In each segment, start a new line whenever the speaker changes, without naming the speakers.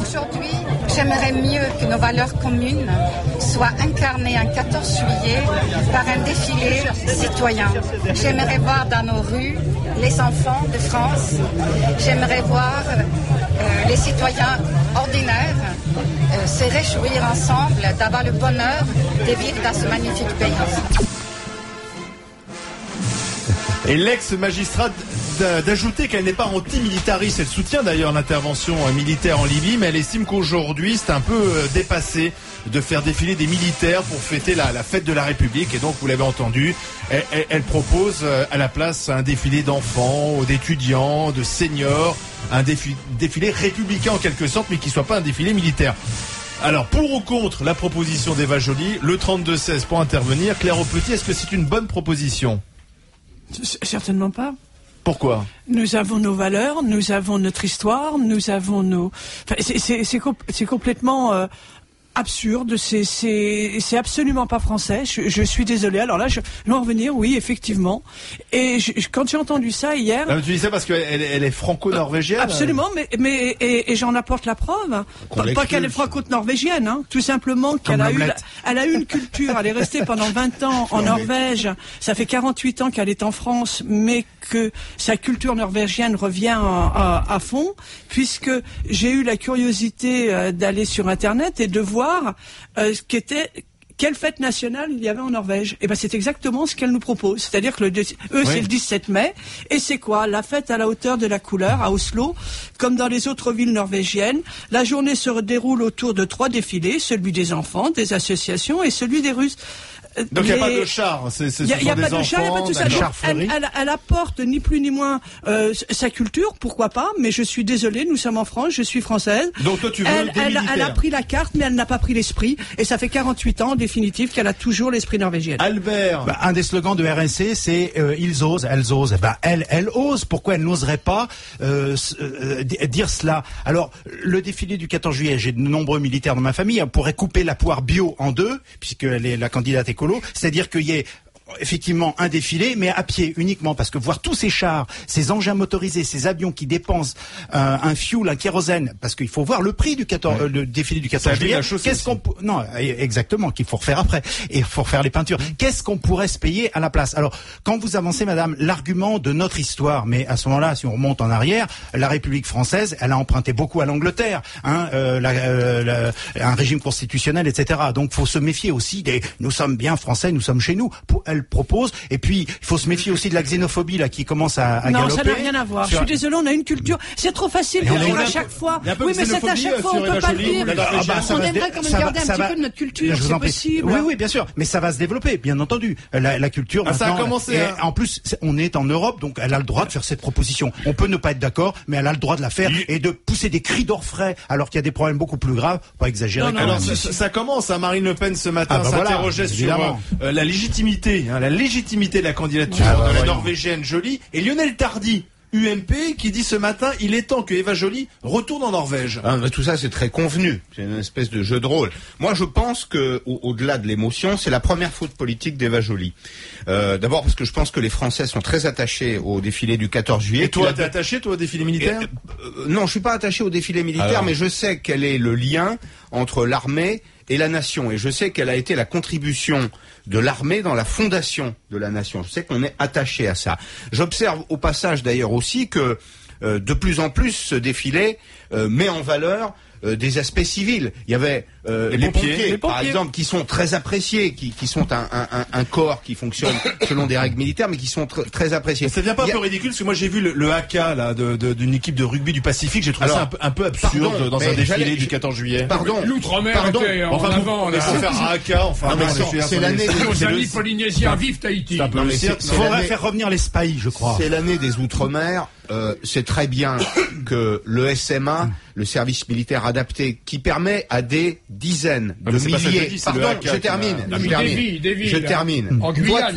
Aujourd'hui, j'aimerais mieux que nos valeurs communes soient incarnées un 14 juillet par un défilé citoyen. J'aimerais voir dans nos rues les enfants de France. J'aimerais voir les citoyens ordinaires se réjouir ensemble d'avoir le bonheur de vivre dans ce magnifique pays.
Et l'ex-magistrat d'ajouter qu'elle n'est pas anti-militariste. Elle soutient d'ailleurs l'intervention militaire en Libye, mais elle estime qu'aujourd'hui c'est un peu dépassé de faire défiler des militaires pour fêter la fête de la République. Et donc, vous l'avez entendu, elle propose à la place un défilé d'enfants, d'étudiants, de seniors, un défilé républicain en quelque sorte, mais qui soit pas un défilé militaire. Alors, pour ou contre la proposition d'Eva Joly, le 32-16 pour intervenir. Claire Aupetit, est-ce que c'est une bonne proposition ?
Certainement pas.
Pourquoi ?
Nous avons nos valeurs, nous avons notre histoire, nous avons nos... Enfin, c'est complètement absurde, c'est absolument pas français. Je suis désolée. Alors là, je vais en revenir, oui, effectivement. Et quand j'ai entendu ça hier...
Non, mais tu dis ça parce qu'elle est franco-norvégienne.
Absolument, mais j'en apporte la preuve. Pas qu'elle est franco-norvégienne, hein, tout simplement qu'elle a eu une culture. Elle est restée pendant 20 ans en Norvège. Ça fait 48 ans qu'elle est en France, mais que sa culture norvégienne revient à fond, puisque j'ai eu la curiosité d'aller sur Internet et de voir quelle fête nationale il y avait en Norvège. Et ben c'est exactement ce qu'elle nous propose. C'est-à-dire que c'est le 17 mai. Et c'est quoi ? La fête à la hauteur de la couleur à Oslo, comme dans les autres villes norvégiennes. La journée se déroule autour de 3 défilés, celui des enfants, des associations et celui des Russes.
Donc il n'y a pas de char, il
n'y a pas de char, il n'y a pas de tout ça. Elle apporte ni plus ni moins sa culture, pourquoi pas, mais je suis désolée, nous sommes en France, je suis française.
Donc toi tu veux
elle a pris la carte, mais elle n'a pas pris l'esprit, et ça fait 48 ans en définitive qu'elle a toujours l'esprit norvégien.
Albert,
un des slogans de RNC, c'est ils osent, elles osent. Elle ose. Pourquoi elle n'oserait pas dire cela ? Alors le défilé du 14 juillet, j'ai de nombreux militaires dans ma famille. On pourrait couper la poire bio en deux, puisqu'elle est la candidate écolo. C'est-à-dire qu'il y ait effectivement un défilé, mais à pied uniquement, parce que voir tous ces chars, ces engins motorisés, ces avions qui dépensent un fuel, un kérosène, parce qu'il faut voir le prix du le défilé du 14 juillet. Exactement, qu'il faut refaire après, et il faut refaire les peintures. Qu'est-ce qu'on pourrait se payer à la place ? Alors, quand vous avancez, madame, l'argument de notre histoire, mais à ce moment-là, si on remonte en arrière, la République française, elle a emprunté beaucoup à l'Angleterre, un régime constitutionnel, etc. Donc, faut se méfier aussi nous sommes bien français, nous sommes chez nous. Elle propose, et puis il faut se méfier aussi de la xénophobie là qui commence à galoper.
Non, ça n'a rien à voir. Je suis désolé, on a une culture. C'est trop facile de dire à chaque fois. Oui, mais c'est à chaque fois, on peut pas le dire. On aimerait quand même garder un petit peu de notre culture, c'est possible.
Oui, bien sûr, mais ça va se développer, bien entendu. La culture.
Ça a commencé.
En plus, on est en Europe, donc elle a le droit de faire cette proposition. On peut ne pas être d'accord, mais elle a le droit de la faire et de pousser des cris d'orfraie alors qu'il y a des problèmes beaucoup plus graves. Pas exagérer.
Alors ça commence. Marine Le Pen ce matin s'interrogeait sur la légitimité de la candidature de la Norvégienne Joly, et Lionel Tardy, UMP, qui dit ce matin il est temps que Eva Joly retourne en Norvège.
Tout ça c'est très convenu, c'est une espèce de jeu de rôle. Moi je pense que au-delà de l'émotion, c'est la première faute politique d'Eva Joly. D'abord parce que je pense que les Français sont très attachés au défilé du 14 juillet.
Et toi t'es attaché au défilé militaire ?
Non, je suis pas attaché au défilé militaire, mais je sais quel est le lien entre l'armée et la nation, et je sais quelle a été la contribution de l'armée dans la fondation de la nation. Je sais qu'on est attaché à ça. J'observe au passage d'ailleurs aussi que de plus en plus ce défilé met en valeur des aspects civils. Il y avait les pompiers, par exemple, qui sont très appréciés, qui sont un corps qui fonctionne selon des règles militaires, mais qui sont très appréciés.
Ça devient pas un peu ridicule, parce que moi j'ai vu le haka là d'une équipe de rugby du Pacifique, j'ai trouvé ça un peu absurde dans un défilé du 14 juillet.
L'outre-mer était en avant.
Il faut faire un haka,
c'est l'année
nos amis polynésiens, vive Tahiti.
Il faudrait faire revenir les spahis, je crois.
C'est l'année des Outre-mer. C'est très bien que le SMA, le service militaire adapté, qui permet à des dizaines de milliers... Je termine.
En Guyane,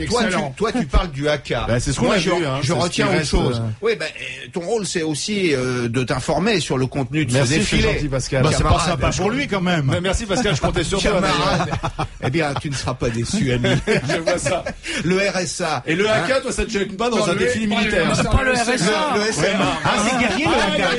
toi, tu parles du haka.
C'est ce qu'on a vu.
Je retiens autre chose. Oui, ton rôle, c'est aussi de t'informer sur le contenu de ce défilé.
Merci, gentil, Pascal.
C'est pas sympa pour lui, quand même.
Merci, Pascal, je comptais sur toi.
Eh bien, tu ne seras pas déçu, ami.
Je vois ça.
Le RSA.
Et le haka, toi, ça te gêne pas dans un défilé militaire?
C'est pas le RSA.
C'est guerrier, le haka.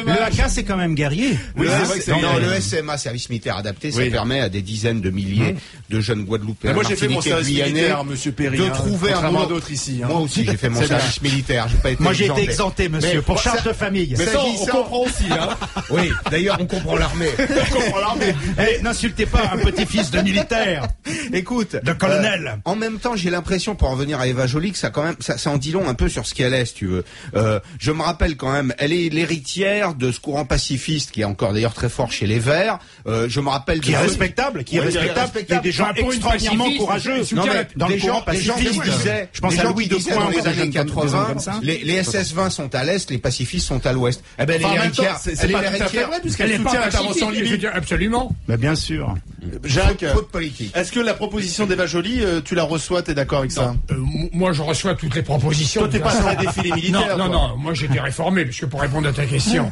Le haka, c'est quand même guerrier.
Oui, c'est vrai que c'est le SMA, service militaire adapté, ça permet à des dizaines de milliers de jeunes Guadeloupéens.
Moi, j'ai fait mon service militaire, monsieur Perry.
De trouver un boulot
d'autres ici.
Moi aussi, j'ai fait mon service militaire. J'ai pas été
Moi, j'ai été exempté, monsieur, pour charge de famille.
Mais ça, on comprend aussi, hein.
Oui, d'ailleurs, on comprend l'armée.
N'insultez pas un petit-fils de militaire.
Écoute,
de colonel.
En même temps, j'ai l'impression, pour en revenir à Eva Joly, que ça quand même, ça en dit long un peu sur ce qu'elle est, si tu veux. Je me rappelle quand même, elle est l'héritière de ce courant pacifiste qui est encore d'ailleurs très fort chez les Verts. Je me rappelle
qui est respectable. Il y a des gens extraordinairement courageux dans le courant pacifiste.
Je pense à Louis de Coin dans les années 80. Les SS-20 sont à l'est, les pacifistes sont à l'ouest. Eh ben, elle est l'héritière.
C'est pas tout à fait vrai, puisqu'elle soutient l'intervention en Libye.
Absolument.
Mais bien sûr.
Jacques,
faute politique.
Est-ce que la proposition d'Eva Joly, tu la reçois, t'es d'accord avec ça?
Moi, je reçois toutes les propositions.
Toi, t'es pas sur les défilés militaires.
Non, moi, j'étais réformé, puisque pour répondre à ta question,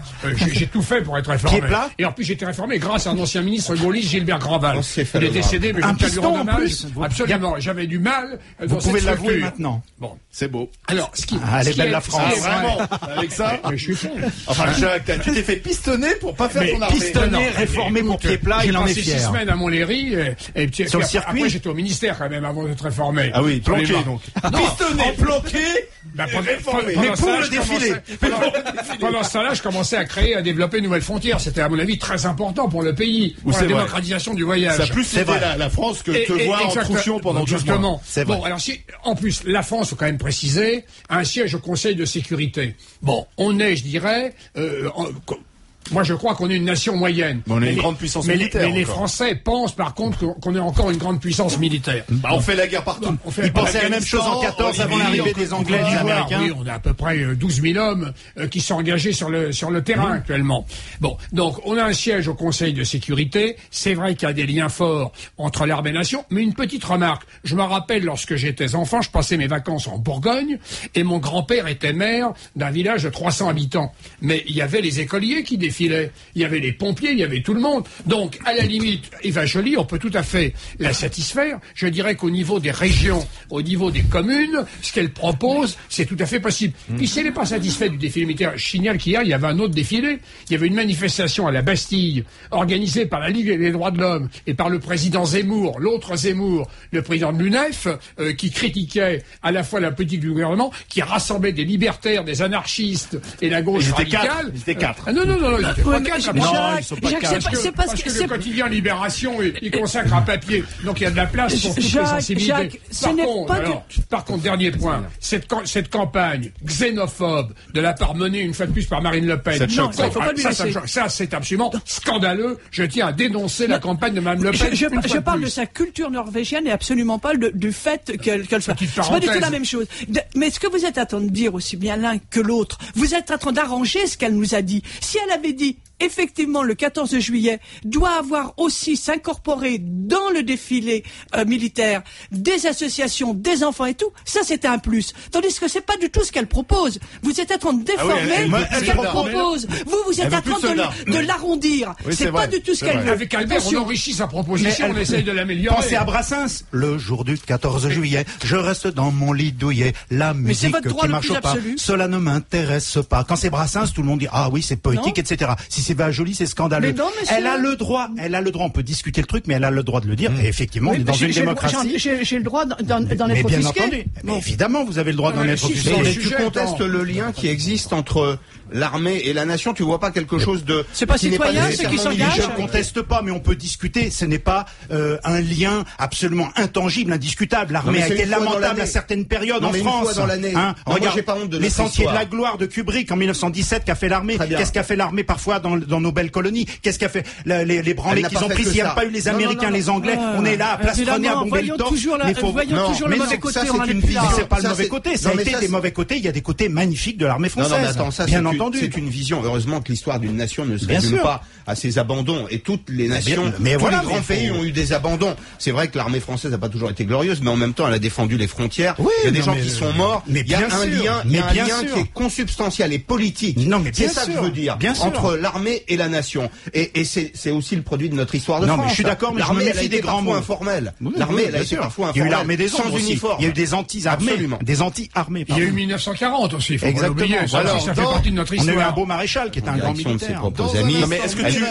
j'ai tout fait pour être réformé. Et en plus, j'ai été réformé grâce à un ancien ministre gaulliste, Gilbert Grandval. Il est décédé, mais je lui rends hommage. Absolument. J'avais du mal dans cette structure.
Vous pouvez l'avouer maintenant.
Bon, c'est beau.
Alors,
elle est belle la France.
Vraiment, avec ça.
Mais je suis fond.
Enfin, Jacques, tu t'es fait pistonner pour pas faire ton armée.
Pistonner, réformé pour pied plat, il en est fier.
J'ai passé 6 semaines à Montlhéry, et puis
sur le circuit.
Après, j'étais au ministère quand même avant d'être réformé.
Ah oui, planqué donc. Pistonné, planqué.
Mais
pour le défilé.
Pendant ce temps-là, je commençais à créer, à développer une nouvelle frontière. C'était à mon avis très important pour le pays, pour la démocratisation du voyage.
Ça a plus été la France que te voir en troufion pendant 12 mois.
Bon, alors si, en plus, la France, faut quand même préciser, a un siège au Conseil de sécurité. Bon, on est, je dirais, moi, je crois qu'on est une nation moyenne.
On est une grande puissance militaire.
Mais les Français pensent, par contre, qu'on est encore une grande puissance militaire.
On fait la guerre partout.
Ils pensaient la même chose en 14 avant l'arrivée des Anglais et des Américains.
Oui, on a à peu près 12 000 hommes qui sont engagés sur le terrain actuellement. Bon, donc on a un siège au Conseil de sécurité. C'est vrai qu'il y a des liens forts entre l'armée et la nation. Mais une petite remarque. Je me rappelle, lorsque j'étais enfant, je passais mes vacances en Bourgogne et mon grand-père était maire d'un village de 300 habitants. Mais il y avait les écoliers qui défilaient. Il y avait les pompiers, il y avait tout le monde. Donc, à la limite, Eva Joly, on peut tout à fait la satisfaire. Je dirais qu'au niveau des régions, au niveau des communes, ce qu'elle propose, c'est tout à fait possible. Puis si elle n'est pas satisfaite du défilé militaire, je signale qu'hier, il y avait un autre défilé. Il y avait une manifestation à la Bastille, organisée par la Ligue des droits de l'homme et par le président Zemmour, l'autre Zemmour, le président de l'UNEF, qui critiquait à la fois la politique du gouvernement, qui rassemblait des libertaires, des anarchistes et la gauche radicale.
Ils étaient 4.
Non.
C'est parce
que le quotidien Libération, il consacre un papier, donc il y a de la place pour toutes les sensibilités. Par contre, dernier point, cette campagne xénophobe de la part menée une fois de plus par Marine Le Pen, ça c'est absolument scandaleux. Je tiens à dénoncer la campagne de Mme LePen.
Je parle de sa culture norvégienne et absolument pas du fait qu'elle soit. C'est pas du tout la même chose. Mais ce que vous êtes en train de dire aussi bien l'un que l'autre, vous êtes en train d'arranger ce qu'elle nous a dit. Si elle avait dit effectivement, le 14 juillet doit avoir aussi s'incorporer dans le défilé militaire des associations, des enfants et tout. Ça, c'était un plus. Tandis que c'est pas du tout ce qu'elle propose. Vous êtes en train de déformer ce qu'elle propose. Vous êtes en train de l'arrondir.
Oui,
c'est pas du tout ce qu'elle veut.
Avec Albert, on enrichit sa proposition, on essaye de l'améliorer.
Pensez à Brassens. Le jour du 14 juillet, je reste dans mon lit douillet. La musique qui marche pas, cela ne m'intéresse pas. Quand c'est Brassens, tout le monde dit ah oui, c'est poétique, etc. Si c'est Eva Joly, c'est scandaleux. Elle a le droit, on peut discuter le truc, mais elle a le droit de le dire. Et effectivement, on est dans une démocratie.
J'ai le droit d'en être offusqué.
Bien entendu. Mais évidemment, vous avez le droit d'en être offusqué.
Mais tu contestes le lien qui existe entre l'armée et la nation. Tu vois pas quelque chose de...
C'est pas citoyen, ceux qui s'engagent.
Je ne conteste pas, mais on peut discuter. Ce n'est pas un lien absolument intangible, indiscutable. L'armée a été lamentable à certaines périodes en France. Regarde les Sentiers de la gloire de Kubrick en 1917 qu'a fait l'armée. Qu'est-ce qu'a fait l'armée parfois dans nos belles colonies? Qu'est-ce qu'a fait les branlées qu'ils ont pris? S'il n'y a pas eu les Américains, les Anglais, on est là à plastronner, à bomber le torse.
Voyons toujours le mauvais côté.
C'est pas le mauvais côté. Ça a été des mauvais côtés. Il y a des côtés magnifiques de l'armée française. Bien entendu.
C'est une vision. Heureusement que l'histoire d'une nation ne se résume pas à ses abandons. Et toutes les nations, tous les grands pays ont eu des abandons. C'est vrai que l'armée française n'a pas toujours été glorieuse, mais en même temps, elle a défendu les frontières. Il y a des gens qui sont morts. Il y a un lien qui est consubstantiel et politique. C'est ça que je veux dire. Entre l'armée et la nation. Et c'est aussi le produit de notre histoire de France.
Non, mais je suis d'accord, mais je me méfie des grands mots
informels. L'armée, elle a été parfois informelle.
Il y a eu l'armée des ombres aussi. Il y a eu des anti-armés. Des anti-armés.
Il y a eu 1940 aussi.
Exactement.
Ça fait partie de notre notre
On a eu
histoire.
un beau maréchal qui est un grand militaire.
Non, mais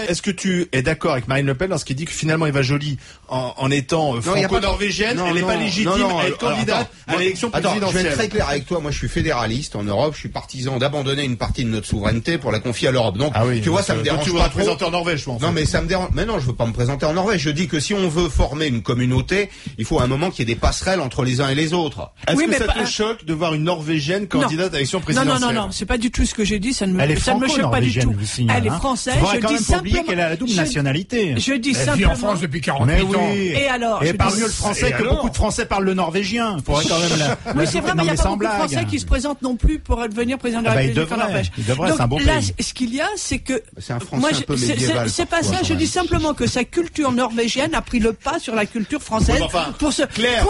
est-ce que tu es d'accord avec Marine Le Pen lorsqu'il dit que finalement Eva Joly, en étant franco-norvégienne, elle n'est pas légitime à être candidate à l'élection présidentielle?
Je vais être très clair avec toi. Moi, je suis fédéraliste en Europe. Je suis partisan d'abandonner une partie de notre souveraineté pour la confier à l'Europe. Donc, tu vois, ça me dérange
tu
pas
vas te présenter en Norvège, je pense.
Non, mais ça me dérange. Mais non, je veux pas me présenter en Norvège. Je dis que si on veut former une communauté, il faut à un moment qu'il y ait des passerelles entre les uns et les autres.
Est-ce que ça te choque de voir une Norvégienne candidate à l'élection présidentielle?
Non, c'est pas du tout ce que j'ai dit. Ça ne me choque pas du tout.
Elle est
française.
Je dis simplement qu'elle a la double nationalité.
Je dis
simplement. Elle vit en France depuis 48 ans.
Et alors?
Et parle mieux le français que beaucoup de Français parlent le norvégien. Il faudrait quand même
Oui, c'est vrai, mais il n'y a pas beaucoup de Français qui se présentent non plus pour devenir président de la République en Norvège.
Il devrait, c'est un bon pays.
Là, ce qu'il y a, c'est que
c'est un Français un peu médiéval.
C'est pas ça. Je dis simplement que sa culture norvégienne a pris le pas sur la culture française.
Pour ce Claire,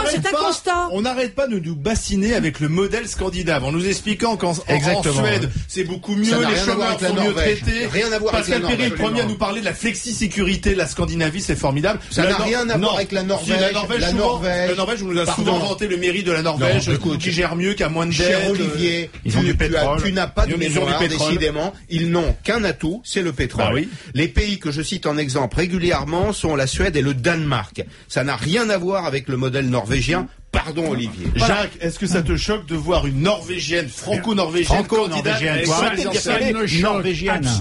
c'est un constat. On n'arrête pas de nous bassiner avec le modèle scandinave en nous expliquant qu'en Suède c'est beaucoup mieux, les chômeurs sont mieux traités.
Rien à voir avec la Norvège.
Pascal Perry, le premier à nous parler de la flexi-sécurité, la Scandinavie, c'est formidable.
Ça n'a rien à voir avec la Norvège.
La Norvège, on nous a souvent vanté le mérite de la Norvège, qui gère mieux, qui a moins de dettes.
Cher Olivier,
ils ont du pétrole.
Tu n'as pas de mémoire, décidément. Ils n'ont qu'un atout, c'est le pétrole. Les pays que je cite en exemple régulièrement sont la Suède et le Danemark. Ça n'a rien à voir avec le modèle norvégien. Pardon, Olivier.
Jacques, est-ce que ça te choque de voir une Norvégienne, franco-norvégienne,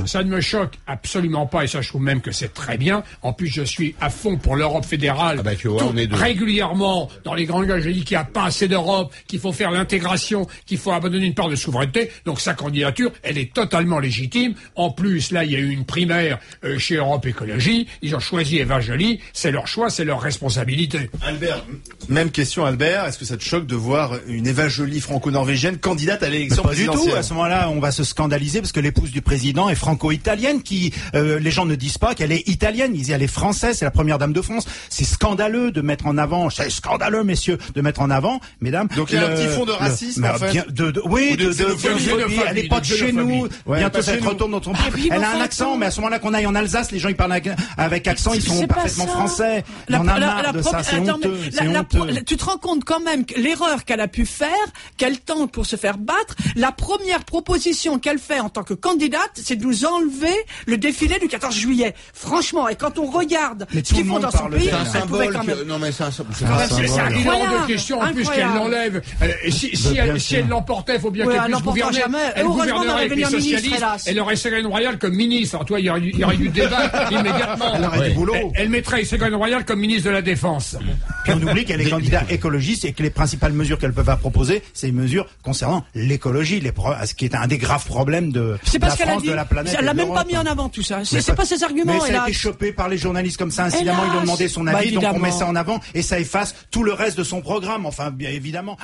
ça ne me choque absolument pas, et ça je trouve même que c'est très bien. En plus, je suis à fond pour l'Europe fédérale. Régulièrement, dans les grands gars, je dis qu'il n'y a pas assez d'Europe, qu'il faut faire l'intégration, qu'il faut abandonner une part de souveraineté. Donc sa candidature, elle est totalement légitime. En plus, là, il y a eu une primaire chez Europe Écologie. Ils ont choisi Eva Joly. C'est leur choix, c'est leur responsabilité.
Albert, même question, Albert. Est-ce que ça te choque de voir une Eva Joly franco-norvégienne candidate à l'élection présidentielle?
Pas du tout. À ce moment-là, on va se scandaliser parce que l'épouse du président est franco-italienne. Les gens ne disent pas qu'elle est italienne. Ils disent elle est française. C'est la première dame de France. C'est scandaleux de mettre en avant. C'est scandaleux, messieurs, de mettre en avant, mesdames.
Donc il y a un petit fond de racisme, en fait.
Oui, de xénophobie. Elle n'est pas de chez nous. Bientôt, elle retourne dans son pays. Elle a un accent, mais à ce moment-là, qu'on aille en Alsace, les gens ils parlent avec accent. Ils sont parfaitement français. On en a marre de ça. C'est honteux.
Tu te rends compte quand même que l'erreur qu'elle a pu faire, qu'elle tente pour se faire battre, la première proposition qu'elle fait en tant que candidate, c'est de nous enlever le défilé du 14 juillet. Franchement, et quand on regarde ce qu'ils font dans son pays,
elle pouvait quand même...
Non mais
c'est incroyable de question en plus qu'elle l'enlève. Si elle l'emportait, il faut bien qu'elle puisse gouverner. Elle gouvernerait avec les socialistes. Elle aurait Ségolène Royal comme ministre. Alors toi, il y aurait du débat immédiatement. Elle mettrait Ségolène Royal comme ministre de la Défense.
Puis on oublie qu'elle est candidate écologiste et que les principales mesures qu'elles peuvent proposer, c'est les mesures concernant l'écologie, ce qui est un des graves problèmes de la France, de la planète.
Elle l'a même pas mis en avant tout ça. C'est pas ses arguments.
Mais ça a été chopé par les journalistes comme ça incidemment. Ils ont demandé son avis, donc on met ça en avant et ça efface tout le reste de son programme. Enfin, bien évidemment.